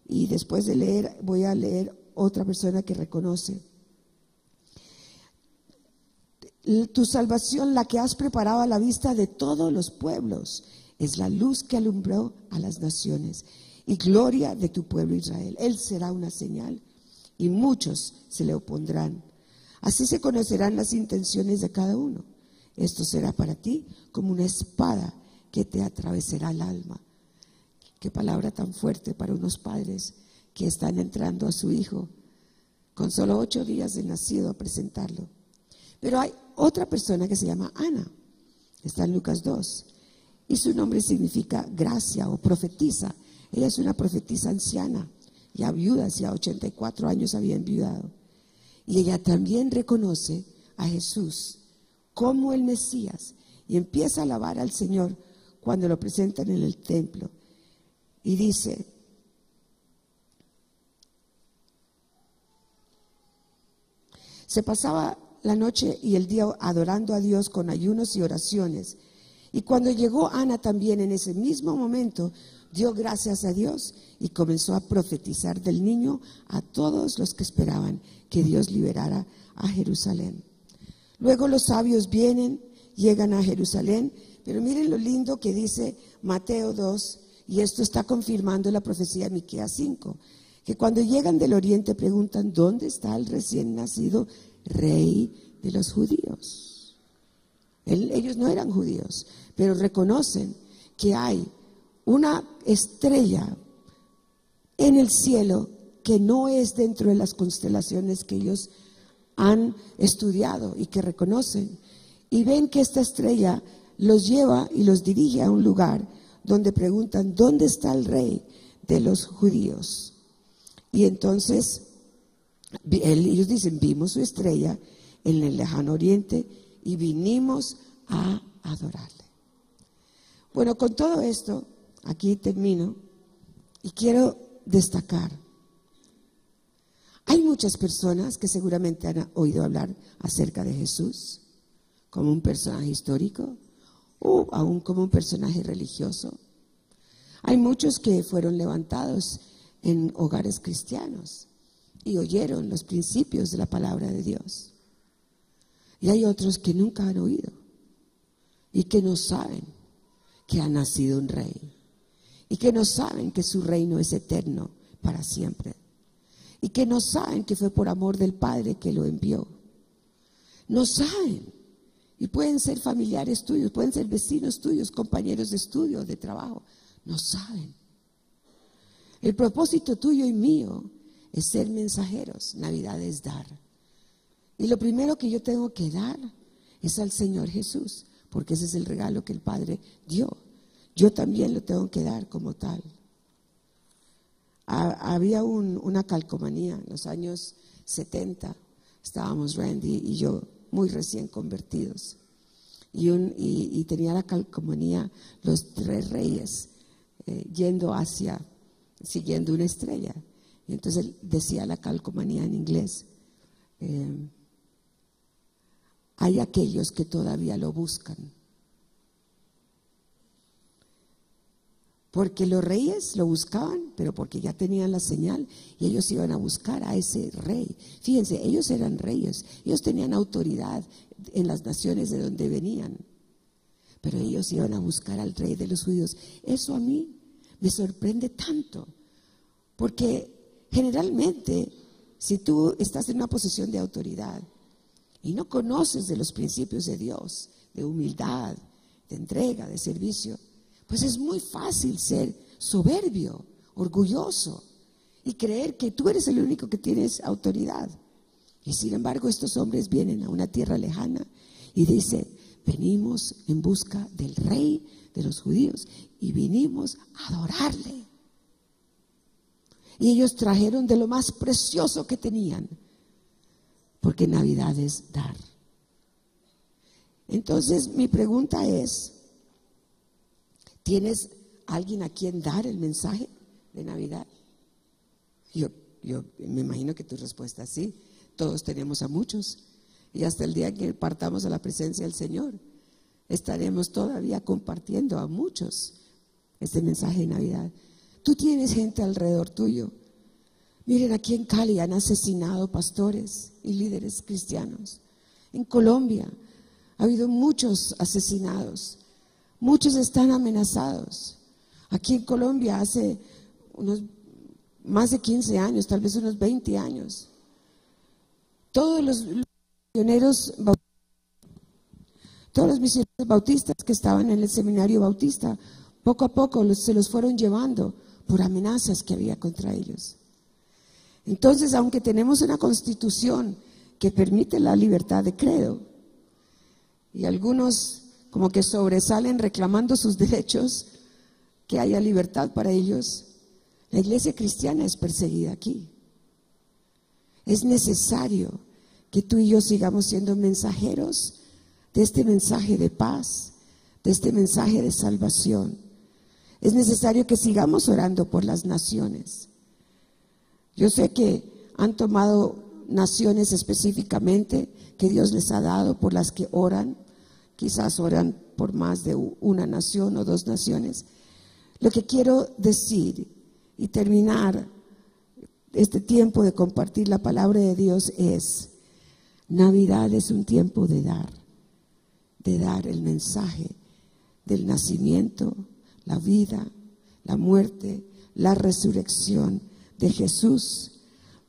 Y después de leer, voy a leer otra persona que reconoce: tu salvación, la que has preparado a la vista de todos los pueblos, es la luz que alumbró a las naciones y gloria de tu pueblo Israel. Él será una señal y muchos se le opondrán. Así se conocerán las intenciones de cada uno. Esto será para ti como una espada que te atravesará el alma. Qué palabra tan fuerte para unos padres que están entrando a su hijo con solo 8 días de nacido a presentarlo. Pero hay otra persona que se llama Ana, está en Lucas 2, y su nombre significa gracia o profetisa. Ella es una profetisa anciana, ya viuda, hacía 84 años había enviudado. Y ella también reconoce a Jesús como el Mesías y empieza a alabar al Señor cuando lo presentan en el templo. Y dice: se pasaba la noche y el día adorando a Dios con ayunos y oraciones. Y cuando llegó Ana también, en ese mismo momento dio gracias a Dios y comenzó a profetizar del niño a todos los que esperaban que Dios liberara a Jerusalén. Luego los sabios llegan a Jerusalén, pero miren lo lindo que dice Mateo 2, y esto está confirmando la profecía de Miqueas 5, que cuando llegan del oriente preguntan: ¿dónde está el recién nacido rey de los judíos? Ellos no eran judíos, pero reconocen que hay una estrella en el cielo que no es dentro de las constelaciones que ellos han estudiado y que reconocen. Y ven que esta estrella los lleva y los dirige a un lugar donde preguntan: ¿dónde está el rey de los judíos? Y entonces ellos dicen: vimos su estrella en el lejano oriente y vinimos a adorarle. Bueno, con todo esto, aquí termino y quiero destacar: hay muchas personas que seguramente han oído hablar acerca de Jesús como un personaje histórico o aún como un personaje religioso. Hay muchos que fueron levantados en hogares cristianos y oyeron los principios de la palabra de Dios. Y hay otros que nunca han oído y que no saben que ha nacido un rey y que no saben que su reino es eterno para siempre y que no saben que fue por amor del Padre que lo envió. No saben. Y pueden ser familiares tuyos, pueden ser vecinos tuyos, compañeros de estudio, de trabajo. No saben. El propósito tuyo y mío es ser mensajeros. Navidad es dar. Y lo primero que yo tengo que dar es al Señor Jesús, porque ese es el regalo que el Padre dio. Yo también lo tengo que dar como tal. Había una calcomanía en los años 70. Estábamos Randy y yo muy recién convertidos. Y tenía la calcomanía los 3 reyes yendo siguiendo una estrella. Y entonces decía la calcomanía en inglés: hay aquellos que todavía lo buscan. Porque los reyes lo buscaban, pero porque ya tenían la señal y ellos iban a buscar a ese rey. Fíjense, ellos eran reyes, ellos tenían autoridad en las naciones de donde venían, pero ellos iban a buscar al rey de los judíos. Eso a mí me sorprende tanto, porque generalmente si tú estás en una posición de autoridad y no conoces de los principios de Dios, de humildad, de entrega, de servicio, pues es muy fácil ser soberbio, orgulloso y creer que tú eres el único que tienes autoridad. Y sin embargo estos hombres vienen a una tierra lejana y dicen: venimos en busca del rey de los judíos y vinimos a adorarle. Y ellos trajeron de lo más precioso que tenían, porque Navidad es dar. Entonces mi pregunta es: ¿tienes alguien a quien dar el mensaje de Navidad? Yo me imagino que tu respuesta es sí. Todos tenemos a muchos, y hasta el día que partamos a la presencia del Señor estaremos todavía compartiendo a muchos este mensaje de Navidad. Tú tienes gente alrededor tuyo. Miren, aquí en Cali han asesinado pastores y líderes cristianos. En Colombia ha habido muchos asesinados, muchos están amenazados. Aquí en Colombia hace más de 15 años, tal vez unos 20 años, todos los misioneros bautistas que estaban en el seminario bautista, poco a poco se los fueron llevando por amenazas que había contra ellos. Entonces, aunque tenemos una constitución que permite la libertad de credo, y algunos como que sobresalen reclamando sus derechos, que haya libertad para ellos, la iglesia cristiana es perseguida aquí. Es necesario que tú y yo sigamos siendo mensajeros de este mensaje de paz, de este mensaje de salvación. Es necesario que sigamos orando por las naciones. Yo sé que han tomado naciones específicamente que Dios les ha dado, por las que oran. Quizás oran por más de una nación o dos naciones. Lo que quiero decir y terminar este tiempo de compartir la palabra de Dios es: Navidad es un tiempo de dar el mensaje del nacimiento, la vida, la muerte, la resurrección de Jesús,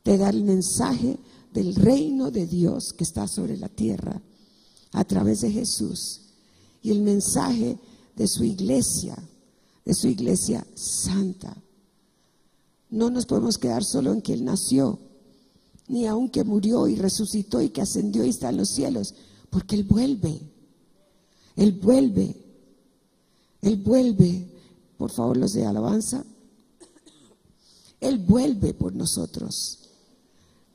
de dar el mensaje del reino de Dios que está sobre la tierra a través de Jesús, y el mensaje de su iglesia santa. No nos podemos quedar solo en que Él nació, ni aun que murió y resucitó y que ascendió y está en los cielos, porque Él vuelve. Por favor, los de alabanza. Él vuelve por nosotros.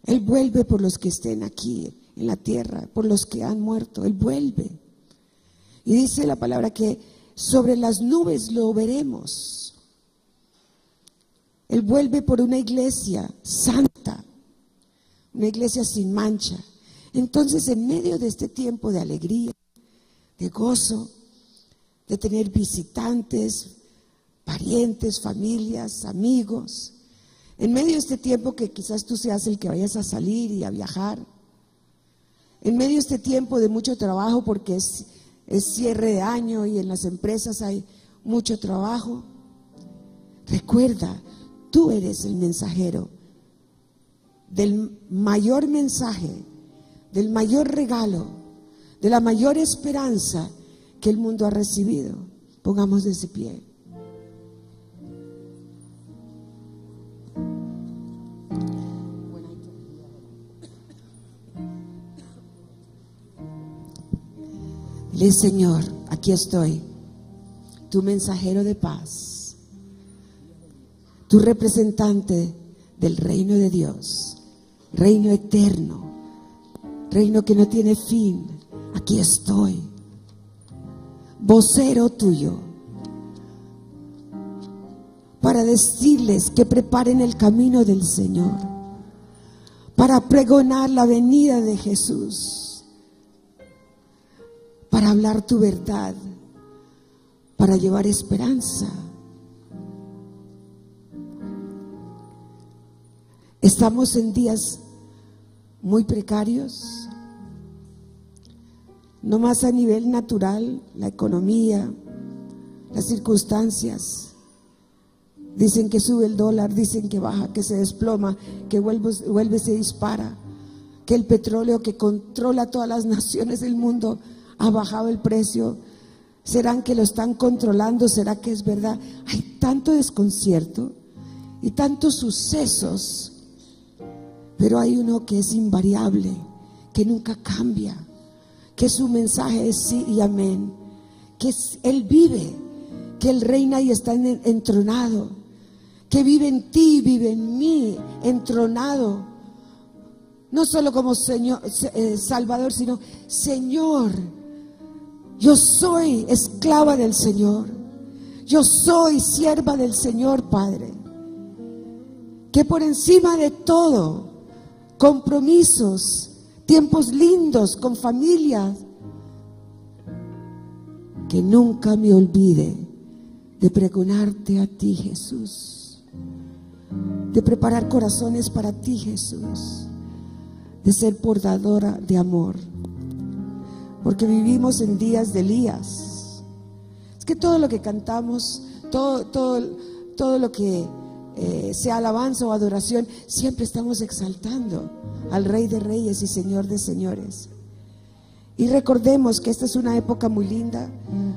Él vuelve por los que estén aquí en la tierra, por los que han muerto. Él vuelve. Y dice la palabra que sobre las nubes lo veremos. Él vuelve por una iglesia santa, una iglesia sin mancha. Entonces, en medio de este tiempo de alegría, de gozo, de tener visitantes, parientes, familias, amigos, en medio de este tiempo que quizás tú seas el que vayas a salir y a viajar, en medio de este tiempo de mucho trabajo, porque es cierre de año y en las empresas hay mucho trabajo, recuerda, tú eres el mensajero del mayor mensaje, del mayor regalo, de la mayor esperanza que el mundo ha recibido. Pongamos de pie. Dile: Señor, aquí estoy, tu mensajero de paz, tu representante del reino de Dios, reino eterno, reino que no tiene fin. Aquí estoy, vocero tuyo, para decirles que preparen el camino del Señor, para pregonar la venida de Jesús, para hablar tu verdad, para llevar esperanza. Estamos en días muy precarios, no más a nivel natural, la economía, las circunstancias. Dicen que sube el dólar, dicen que baja, que se desploma, que vuelve se dispara, que el petróleo que controla todas las naciones del mundo ha bajado el precio. ¿Serán que lo están controlando? ¿Será que es verdad? Hay tanto desconcierto y tantos sucesos, pero hay uno que es invariable, que nunca cambia, que su mensaje es sí y amén, que Él vive, que Él reina y está entronado, que vive en ti, vive en mí, entronado, no solo como Señor, Salvador, sino Señor. Yo soy esclava del Señor, yo soy sierva del Señor, Padre. Que por encima de todo, compromisos, tiempos lindos con familias, que nunca me olvide de pregonarte a ti, Jesús, de preparar corazones para ti, Jesús, de ser portadora de amor, porque vivimos en días de Elías. Es que todo lo que cantamos, todo lo que sea alabanza o adoración, siempre estamos exaltando al Rey de Reyes y Señor de Señores. Y recordemos que esta es una época muy linda.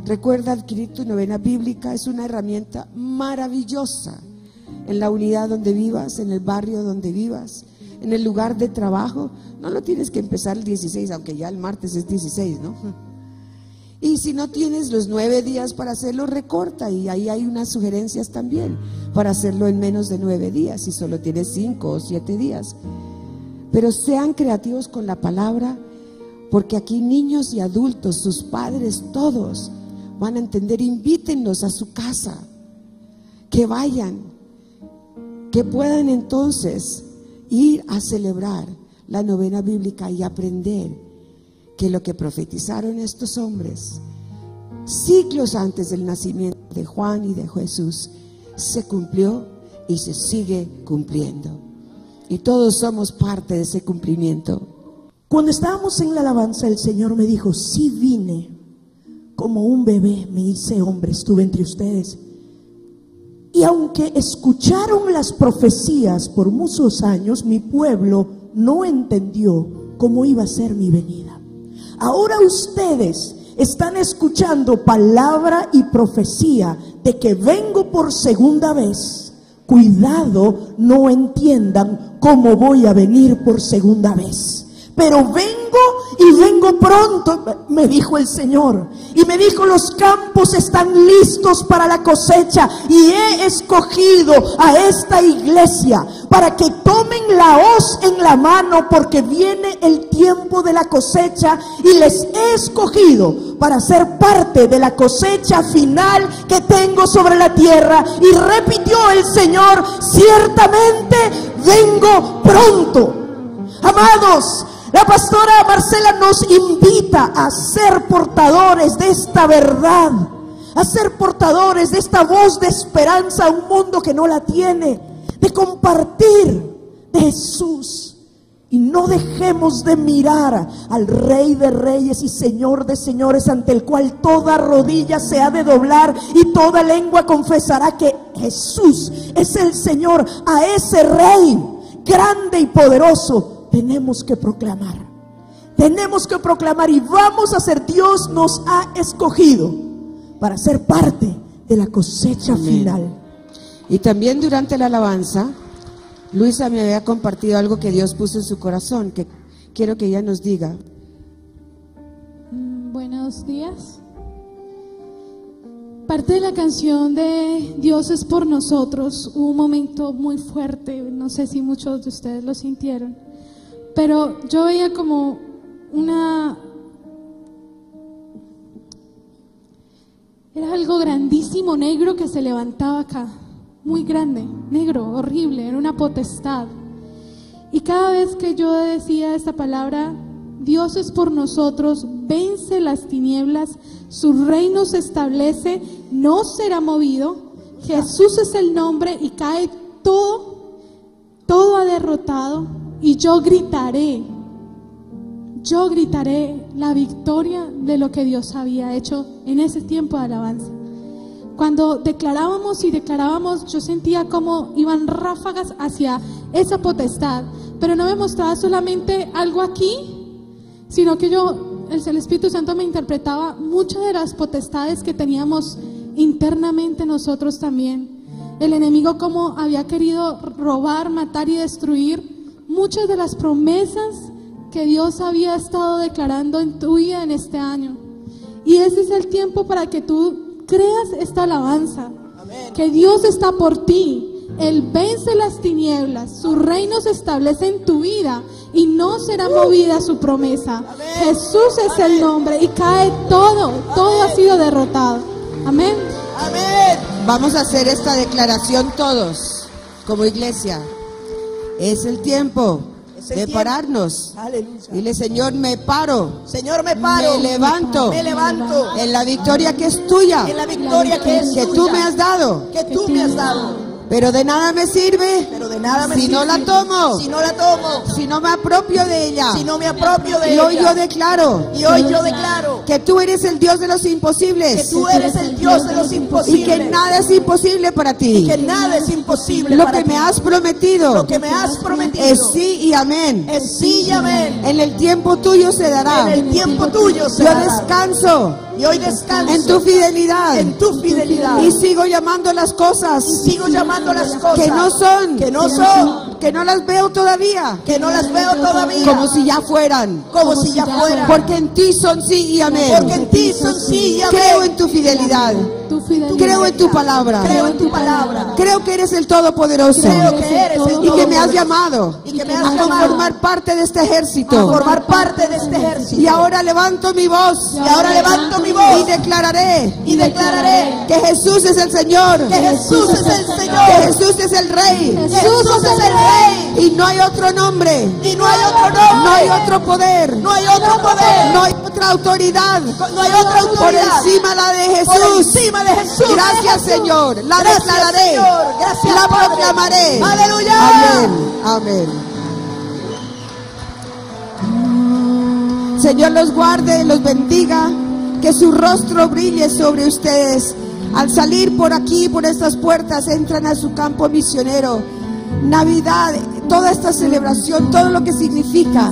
Recuerda adquirir tu novena bíblica, es una herramienta maravillosa en la unidad donde vivas, en el barrio donde vivas, en el lugar de trabajo. No lo tienes que empezar el 16, aunque ya el martes es 16, ¿no? Y si no tienes los 9 días para hacerlo, recorta, y ahí hay unas sugerencias también para hacerlo en menos de 9 días, si solo tienes 5 o 7 días. Pero sean creativos con la palabra, porque aquí niños y adultos, sus padres, todos van a entender. Invítenlos a su casa, que vayan, que puedan entonces ir a celebrar la novena bíblica y aprender que lo que profetizaron estos hombres siglos antes del nacimiento de Juan y de Jesús se cumplió y se sigue cumpliendo, y todos somos parte de ese cumplimiento. Cuando estábamos en la alabanza, el Señor me dijo: sí vine como un bebé, me hice hombre, estuve entre ustedes. Y aunque escucharon las profecías por muchos años, mi pueblo no entendió cómo iba a ser mi venida. Ahora ustedes están escuchando palabra y profecía de que vengo por segunda vez. Cuidado, no entiendan cómo voy a venir por segunda vez. Pero vengo, y vengo pronto, me dijo el Señor. Y me dijo: los campos están listos para la cosecha, y he escogido a esta iglesia para que tomen la hoz en la mano, porque viene el tiempo de la cosecha, y les he escogido para ser parte de la cosecha final que tengo sobre la tierra. Y repitió el Señor: ciertamente vengo pronto. Amados, la pastora Marcela nos invita a ser portadores de esta verdad, a ser portadores de esta voz de esperanza a un mundo que no la tiene, de compartir de Jesús. Y no dejemos de mirar al Rey de Reyes y Señor de Señores, ante el cual toda rodilla se ha de doblar y toda lengua confesará que Jesús es el Señor. A ese Rey grande y poderoso tenemos que proclamar, y vamos a ser. Dios nos ha escogido para ser parte de la cosecha final. Y también durante la alabanza, Luisa me había compartido algo que Dios puso en su corazón, que quiero que ella nos diga. Buenos días. Parte de la canción de Dios es por nosotros, hubo un momento muy fuerte, no sé si muchos de ustedes lo sintieron, pero yo veía como era algo grandísimo, negro, que se levantaba acá, muy grande, negro, horrible, era una potestad. Y cada vez que yo decía esta palabra, Dios es por nosotros, vence las tinieblas, su reino se establece, no será movido, Jesús es el nombre, y cae todo ha derrotado. Y yo gritaré la victoria de lo que Dios había hecho en ese tiempo de alabanza. Cuando declarábamos, yo sentía como iban ráfagas hacia esa potestad, pero no me mostraba solamente algo aquí, sino que el Espíritu Santo me interpretaba muchas de las potestades que teníamos internamente nosotros también. el enemigo cómo había querido robar, matar y destruir muchas de las promesas que Dios había estado declarando en tu vida en este año. Y ese es el tiempo para que tú creas esta alabanza. Que Dios está por ti. Él vence las tinieblas, su reino se establece en tu vida y no será movida su promesa. Jesús es el nombre y cae todo ha sido derrotado. Amén. Amén. Vamos a hacer esta declaración todos, como iglesia. Es el tiempo de pararnos. Aleluya. Dile, Señor, me paro. Señor, me paro. Me levanto. Me levanto. En la victoria que es tuya. En la victoria que es Que tuya. tú me has dado. Que tú me has dado. Pero de nada me sirve. Pero de nada me si sirve. no la tomo. Si no la tomo. Si no me apropio de ella. Si no me apropio de Y ella. hoy yo declaro. Y hoy yo declaro. Que tú eres el Dios de los imposibles. Que tú eres el Dios de los imposibles. Y que nada es imposible para ti. Y que nada es imposible Lo para que ti. me has prometido. Lo que me has prometido. Es sí y amén. Es sí y amén. En el tiempo tuyo se dará. En el tiempo tuyo se Yo dará. descanso Y hoy descanso en tu fidelidad. en tu fidelidad. Y sigo llamando las cosas Sigo llamando las cosas que no son. que no son, Que no las veo todavía. que no las veo todavía, Como si ya fueran. como si ya fueran. Porque en ti son sí y amén. Porque en ti son sí y amén. Creo en tu fidelidad. Tu fidelidad. Creo en tu palabra. Creo en tu palabra. Creo que eres el Todopoderoso. Creo que eres el Y que me has Todopoderoso. llamado Y que me has a llamado formar parte de este a ejército. formar parte de este ejército. Y ahora levanto mi voz. Y ahora levanto mi Y voz declararé y declararé que Jesús es el Señor. que Jesús es el Que Señor. Jesús es el Rey. Jesús es el Rey. Y no hay otro nombre. Y no hay otro nombre. No hay otro poder. No hay otro poder. No hay otra autoridad. No hay otra Por autoridad. encima la de Por Jesús. encima de Jesús. Gracias, Señor. La Gracias, declararé. Señor. Gracias, La Padre. proclamaré. Aleluya. Amén. Amén. Señor los guarde, los bendiga, que su rostro brille sobre ustedes. Al salir por aquí, por estas puertas, entran a su campo misionero. Navidad, toda esta celebración, todo lo que significa,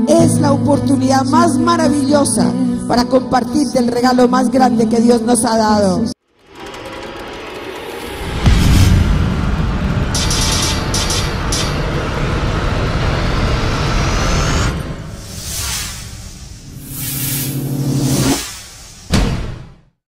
es la oportunidad más maravillosa para compartir del regalo más grande que Dios nos ha dado.